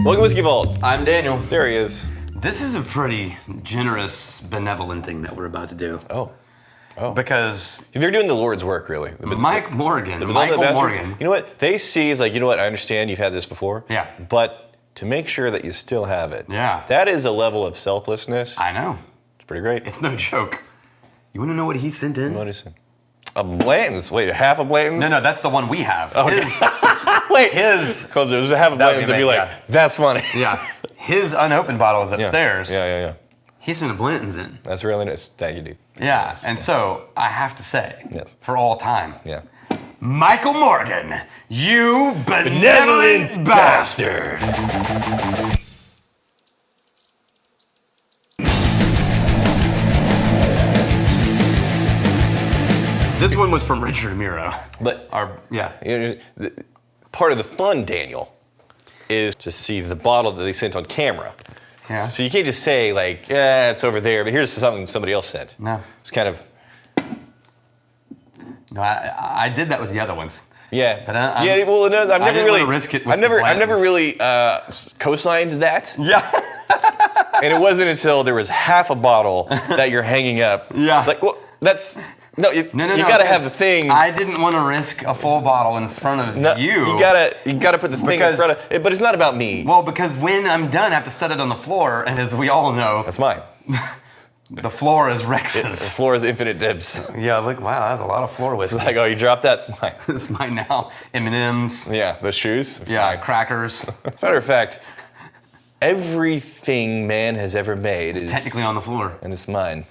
Welcome to Whiskey Vault. I'm Daniel. There he is. This is a pretty generous, benevolent thing that we're about to do. Oh. Because They're doing the Lord's work, really. Michael Morgan. You know what? They see is like, you know what, I understand you've had this before. Yeah. But to make sure that you still have it. Yeah. That is a level of selflessness. I know. It's pretty great. It's no joke. You want to know what he sent in? What is it? A Blanton's? Wait, half a Blanton's? No, that's the one we have. Okay. Wait, his. Because there's a half a Blanton's and be like, yeah. That's funny. Yeah. His unopened bottle is upstairs. Yeah. He sent a Blanton's in. That's really nice. Thank you, dude. Yeah, Nice. and so I have to say, Yes. for all time, Yeah. Michael Morgan, you benevolent bastard. This one was from Richard Miro. But Yeah. part of the fun, Daniel, is to see the bottle that they sent on camera. Yeah. So you can't just say like, yeah, it's over there, but here's something somebody else sent. No. It's kind of, No, I did that with the other ones. yeah. But I've never really risk it with I've never Blanton's. really co-signed that. Yeah. And it wasn't until there was half a bottle that you're hanging up. Yeah. Like, well, that's no. You No, gotta have because the thing. I didn't want to risk a full bottle in front of No, you. You gotta put the thing in Because- front of it. But it's not about me. Well, because when I'm done, I have to set it on the floor, and as we all know, That's mine. the floor is The Rex's. floor is infinite dibs. Yeah, look, wow, that's a lot of floor whiskey. It's like, oh, you dropped that, it's mine. It's mine now. M&Ms. Yeah, the shoes. Yeah, crackers. Matter of fact, everything man has ever made is Technically on the floor. and it's mine.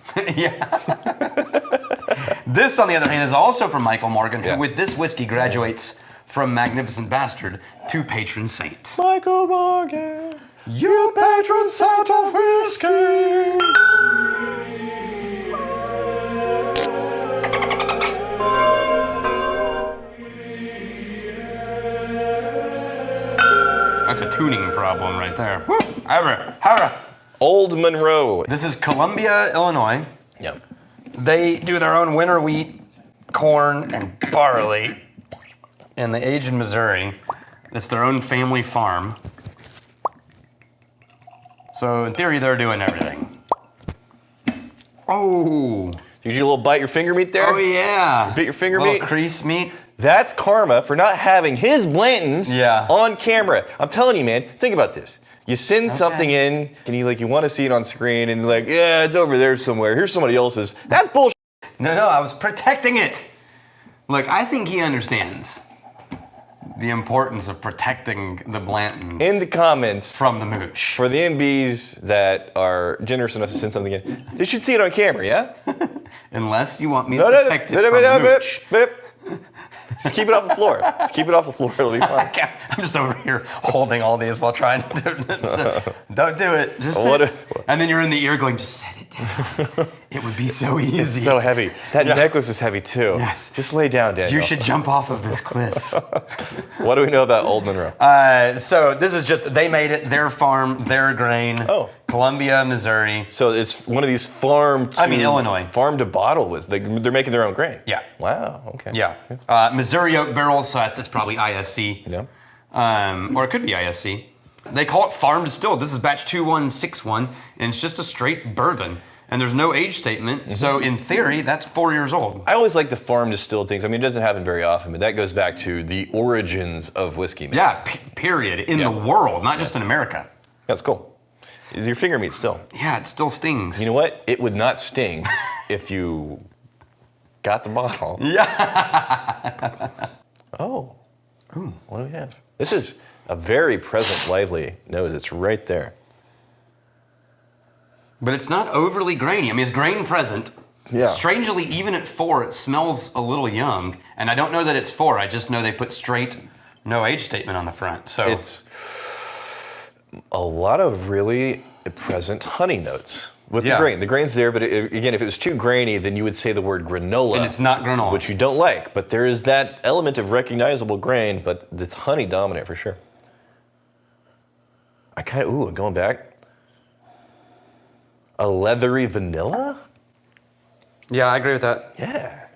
This, on the other hand, is also from Michael Morgan, Yeah. who with this whiskey graduates from Magnificent Bastard to Patron Saint. Michael Morgan. You patron saint of whiskey! That's a tuning problem right there. Woo! Hara. Old Monroe. This is Columbia, Illinois. Yep. They do their own winter wheat, corn, and barley. And they age in Missouri. It's their own family farm. So in theory, they're doing everything. Oh. Did you a little bite your finger meat there? Oh yeah. Bit your finger Little meat? crease meat. That's karma for not having his Blantons Yeah. on camera. I'm telling you, man, think about this. You send something in, and you want to see it on screen, and you're like, yeah, it's over there somewhere. Here's somebody else's. That's bullshit. No, I was protecting it. Look, I think he understands the importance of protecting the Blantons In the comments, from the mooch. for the MBs that are generous enough to send something in, they should see it on camera, yeah? Unless you want me to protect it from the mooch. Just keep it off the floor. Just keep it off the floor. It'll be fine. I'm just over here holding all these while trying to do this. So, don't do it. Just What set a- it. And then you're in the ear going, just set it down. It would be so easy. It's so heavy. That Yeah. necklace is heavy too. Yes. Just lay down, Daniel. You should jump off of this cliff. What do we know about Old Monroe? So this is just, they made it, their farm, their grain. Oh. Columbia, Missouri. So it's one of these Illinois. Farm to bottle was. They're making their own grain. Yeah. Wow. Okay. Yeah. Missouri oak barrels, so that's probably ISC. Yeah. Or it could be ISC. They call it farm distilled. This is batch 2161, and it's just a straight bourbon. And there's no age statement, so in theory, that's 4 years old. I always like the farm distilled things. I mean, it doesn't happen very often, but that goes back to the origins of whiskey. Man. Yeah, period. In the world, not just in America. That's cool. Your finger meat still. Yeah, it still stings. You know what? It would not sting if you got the bottle. Yeah. Oh. Ooh, what do we have? This is a very present, lively nose. It's right there. But it's not overly grainy. I mean, it's grain present. Yeah. Strangely, even at 4, it smells a little young. And I don't know that it's 4. I just know they put straight no age statement on the front. So It's a lot of really present honey notes with the grain. The grain's there, but again, if it was too grainy, then you would say the word granola. And it's not granola. Which you don't like. But there is that element of recognizable grain, but it's honey dominant for sure. Going back. A leathery vanilla? Yeah, I agree with that. Yeah.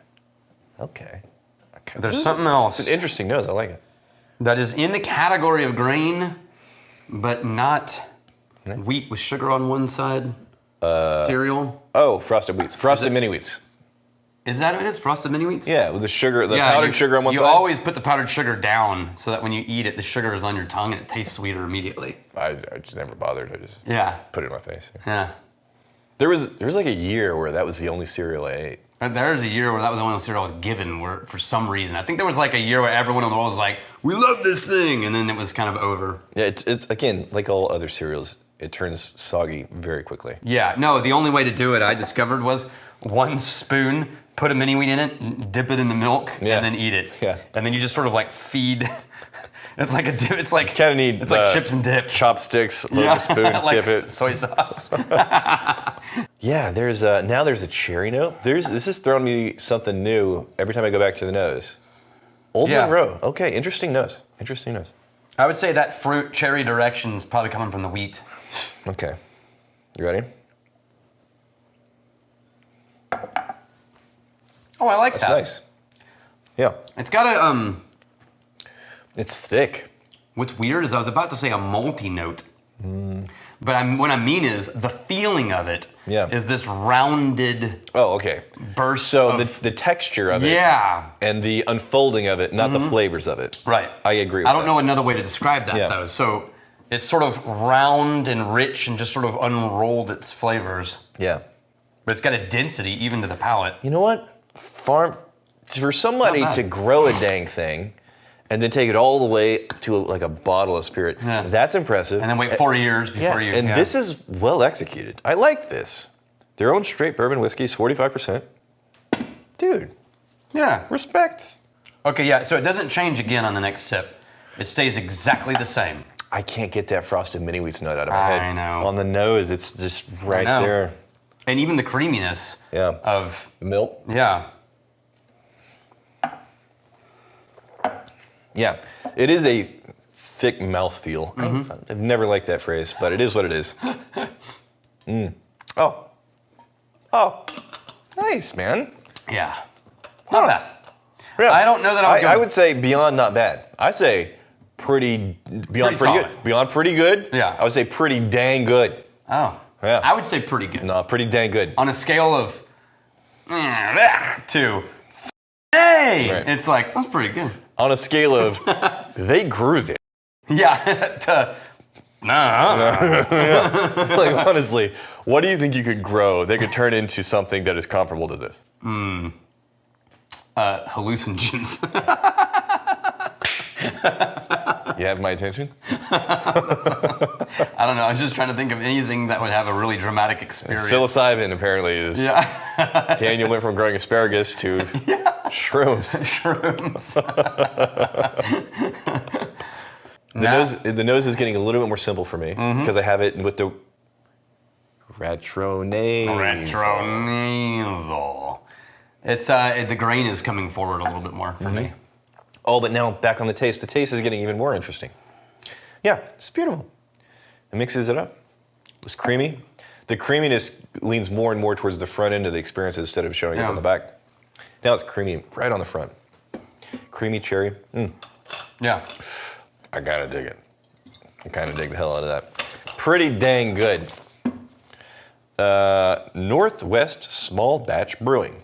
Okay. There's something else It's an interesting nose. I like it. that is in the category of grain, but not wheat with sugar on one side. Cereal. Oh, frosted wheats. Frosted mini wheats. Is that what it is? Frosted mini wheats? Yeah, with the sugar, powdered sugar on one side. You always put the powdered sugar down so that when you eat it, the sugar is on your tongue and it tastes sweeter immediately. I just never bothered. I just put it in my face. Yeah. There was like a year where that was the only cereal I ate. There was a year where that was the only cereal I was given for some reason. I think there was like a year where everyone in the world was like, we love this thing, and then it was kind of over. Yeah, it's again, like all other cereals, it turns soggy very quickly. Yeah, no, the only way to do it I discovered was 1 spoon, put a mini wheat in it, dip it in the milk, and then eat it. Yeah. And then you just sort of like feed. It's like a dip. It's like kind of need. It's like chips and dip. Chopsticks, load the spoon, like dip it. Soy sauce. Yeah, now there's a cherry note. This is throwing me something new every time I go back to the nose. Old Monroe. Okay, interesting nose. Interesting nose. I would say that fruit cherry direction is probably coming from the wheat. Okay, you ready? Oh, I like that. That's nice. Yeah. It's got a It's thick. What's weird is I was about to say a malty note, but what I mean is the feeling of it is this rounded. Oh, okay. Burst. So of, the texture of it. Yeah. And the unfolding of it, not the flavors of it. Right. I agree with I don't know another way to describe that though. So it's sort of round and rich and just sort of unrolled its flavors. Yeah. But it's got a density even to the palate. You know what? For somebody to grow a dang thing and then take it all the way to like a bottle of spirit, that's impressive. And then wait 4 years before you... And this is well executed. I like this. Their own straight bourbon whiskey is 45%. Dude. Yeah. Respect. Okay, yeah, so it doesn't change again on the next sip. It stays exactly the same. I can't get that frosted mini wheats note out of my head. I know. On the nose, it's just right there. And even the creaminess of... milk. Yeah. Yeah, it is a thick mouthfeel. I've never liked that phrase, but it is what it is. Oh, nice, man. Yeah, not bad. Yeah. I don't know that I would say beyond not bad. I say beyond pretty good. Beyond pretty good. Yeah. I would say pretty dang good. Oh. Yeah. I would say pretty good. No, pretty dang good. On a scale of to it's like, that's pretty good. On a scale of they grew this. Yeah. Like honestly, what do you think you could grow that could turn into something that is comparable to this? Hallucinogens. You have my attention? I don't know. I was just trying to think of anything that would have a really dramatic experience. Psilocybin apparently is. Yeah. Daniel went from growing asparagus to shrooms. Shrooms. The nose is getting a little bit more simple for me because I have it with the retronasal. Retronasal. It's the grain is coming forward a little bit more for me. Oh, but now back on the taste. The taste is getting even more interesting. Yeah, it's beautiful. It mixes it up. It's creamy. The creaminess leans more and more towards the front end of the experience instead of showing up on the back. Now it's creamy right on the front. Creamy cherry. Yeah. I gotta dig it. I kind of dig the hell out of that. Pretty dang good. Northwest Small Batch Brewing.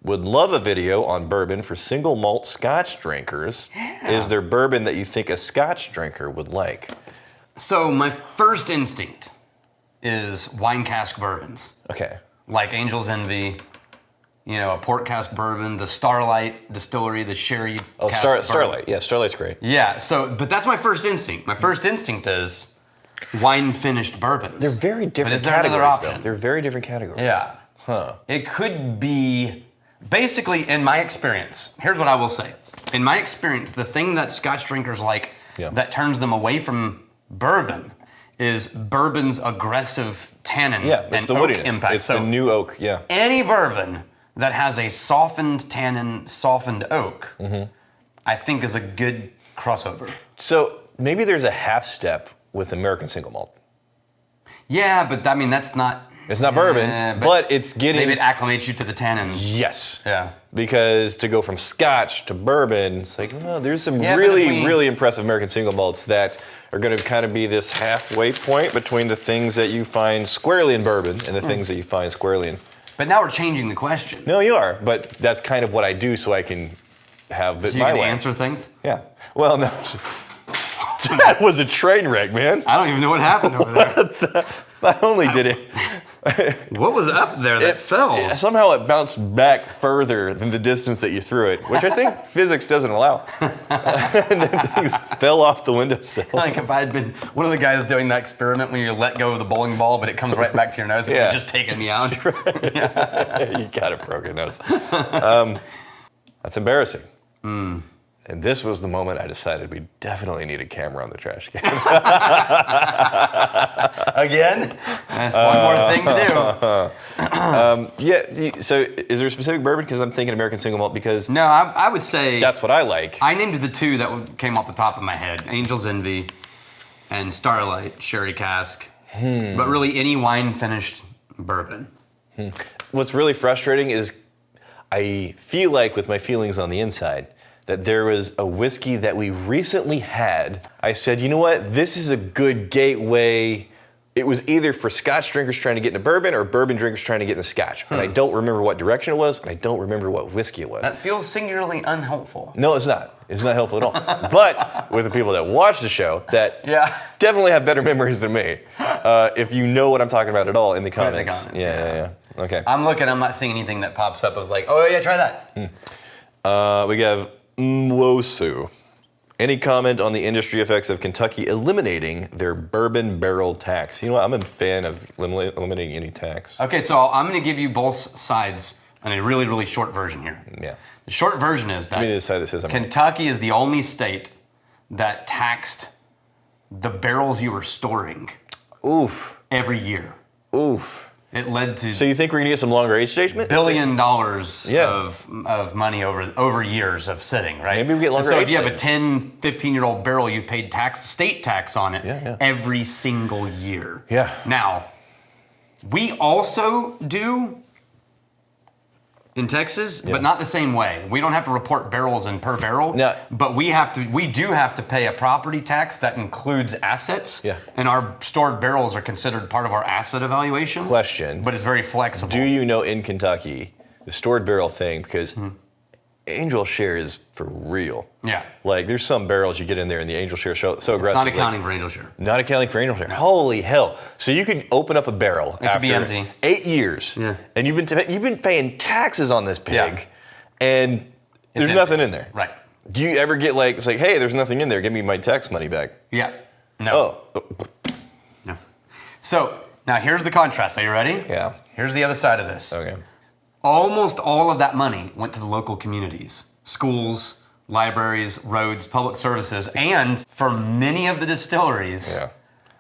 Would love a video on bourbon for single malt Scotch drinkers. Yeah. Is there bourbon that you think a Scotch drinker would like? So my first instinct is wine cask bourbons. Okay. Like Angel's Envy, a port cask bourbon, the Starlight Distillery, the sherry. Oh, Starlight. Yeah, Starlight's great. Yeah. But that's my first instinct. My first instinct is wine finished bourbons. They're very different. But is there another option? Though. They're very different categories. Yeah. Huh. It could be. Basically, in my experience, here's what I will say. In my experience, the thing that Scotch drinkers like that turns them away from bourbon is bourbon's aggressive tannin and the oak woodiness. impact. It's the new oak, Any bourbon that has a softened tannin, softened oak, I think is a good crossover. So maybe there's a half step with American single malt. Yeah, but I mean, that's not... It's not bourbon, but it's getting... Maybe it acclimates you to the tannins. Yes. Yeah. because to go from Scotch to bourbon, it's like, no, there's some Yeah, really impressive American single malts that are going to kind of be this halfway point between the things that you find squarely in bourbon and the things that you find squarely in. But now we're changing the question. No, you are, but that's kind of what I do so I can have it So you my can way. answer things? Yeah. Well, no. That was a train wreck, man. I don't even know what happened over there. Not only did it... What was up there that fell? Somehow it bounced back further than the distance that you threw it, which I think physics doesn't allow. And then things fell off the windowsill. Like if I had been one of the guys doing that experiment when you let go of the bowling ball, but it comes right back to your nose, it would have just taken me out. You got a broken nose. That's embarrassing. And this was the moment I decided we definitely need a camera on the trash can. Again? That's one more thing to do. Yeah, so is there a specific bourbon? Because I'm thinking American single malt because No, I would say... that's what I like. I named the two that came off the top of my head. Angel's Envy and Starlight Sherry Cask. But really any wine-finished bourbon. What's really frustrating is I feel like with my feelings on the inside that there was a whiskey that we recently had. I said, you know what? This is a good gateway. It was either for Scotch drinkers trying to get into bourbon or bourbon drinkers trying to get into Scotch. And I don't remember what direction it was, and I don't remember what whiskey it was. That feels singularly unhelpful. No, it's not. It's not helpful at all. But with the people that watch the show that definitely have better memories than me, if you know what I'm talking about at all in the comments. Yeah. Okay. I'm not seeing anything that pops up. I was like, oh yeah, try that. We have Mwosu. Any comment on the industry effects of Kentucky eliminating their bourbon barrel tax? You know what? I'm a fan of eliminating any tax. Okay, so I'm going to give you both sides in a really, really short version here. Yeah. The short version is that Give me the side that says Kentucky is the only state that taxed the barrels you were storing every year. It led to So you think we're going to get some longer age statement? $1 billion of money over years of sitting, right? Maybe we get longer So age if you have a statements. 10, 15-year-old barrel, you've paid state tax on it every single year. Yeah. Now, we also do in Texas, but not the same way. We don't have to report barrels and per barrel, but we do have to pay a property tax that includes assets. Yeah. And our stored barrels are considered part of our asset evaluation. Question. But it's very flexible. Do you know in Kentucky, the stored barrel thing, because angel share is for real. Yeah. Like there's some barrels you get in there and the angel share so aggressive. It's not accounting for angel share. Not accounting for angel share. No. Holy hell. So you could open up a barrel after be empty. 8 years. Yeah. And you've been paying taxes on this pig and there's nothing in there. Right. Do you ever get it's like, hey, there's nothing in there, give me my tax money back? Yeah. No. No. So now here's the contrast. Are you ready? Yeah. Here's the other side of this. Okay. Almost all of that money went to the local communities, schools, libraries, roads, public services, and for many of the distilleries,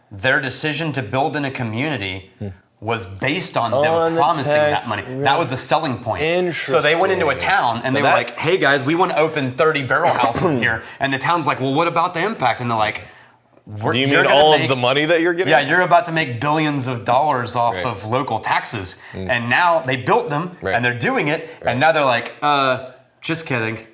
their decision to build in a community was based on them promising that money. That was the selling point. Interesting. So they went into a town and they were like, hey guys, we want to open 30 barrel houses here. And the town's like, well, what about the impact? And they're like, do you mean all of the money that you're getting? Yeah, you're about to make billions of dollars off of local taxes. And now they built them and they're doing it. And now they're like, just kidding.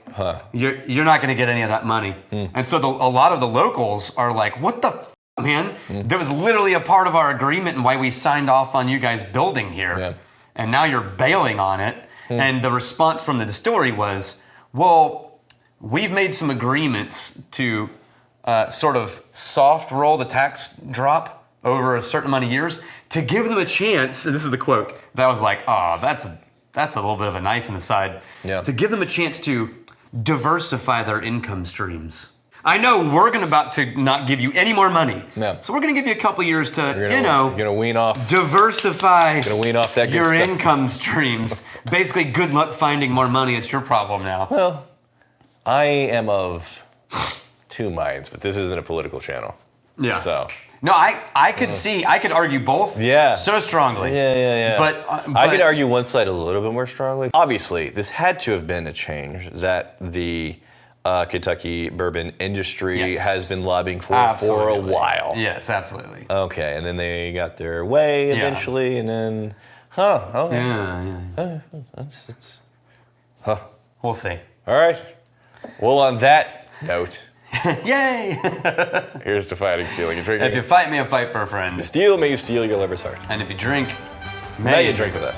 You're not going to get any of that money. And so a lot of the locals are like, what the f***, man? That was literally a part of our agreement and why we signed off on you guys building here. Yeah. And now you're bailing on it. And the response from the distillery was, well, we've made some agreements to sort of soft roll the tax drop over a certain amount of years to give them a chance, and this is the quote, that was like, oh, that's a little bit of a knife in the side, to give them a chance to diversify their income streams. I know we're about to not give you any more money, so we're going to give you a couple years to, you're gonna wean off, diversify wean off that your income streams. Basically, good luck finding more money. It's your problem now. Well, I am of two minds, but this isn't a political channel. Yeah. So no, I could argue both. Yeah. So strongly. Yeah. But I could argue one side a little bit more strongly. Obviously, this had to have been a change that the Kentucky bourbon industry has been lobbying for a while. Yes, absolutely. Okay, and then they got their way eventually, and then, Huh. We'll see. All right. Well, on that note, Yay! here's to fighting, stealing, and drinking. If you fight me, I fight for a friend. Steal, may you steal your lover's heart. And if you drink, May you drink with us.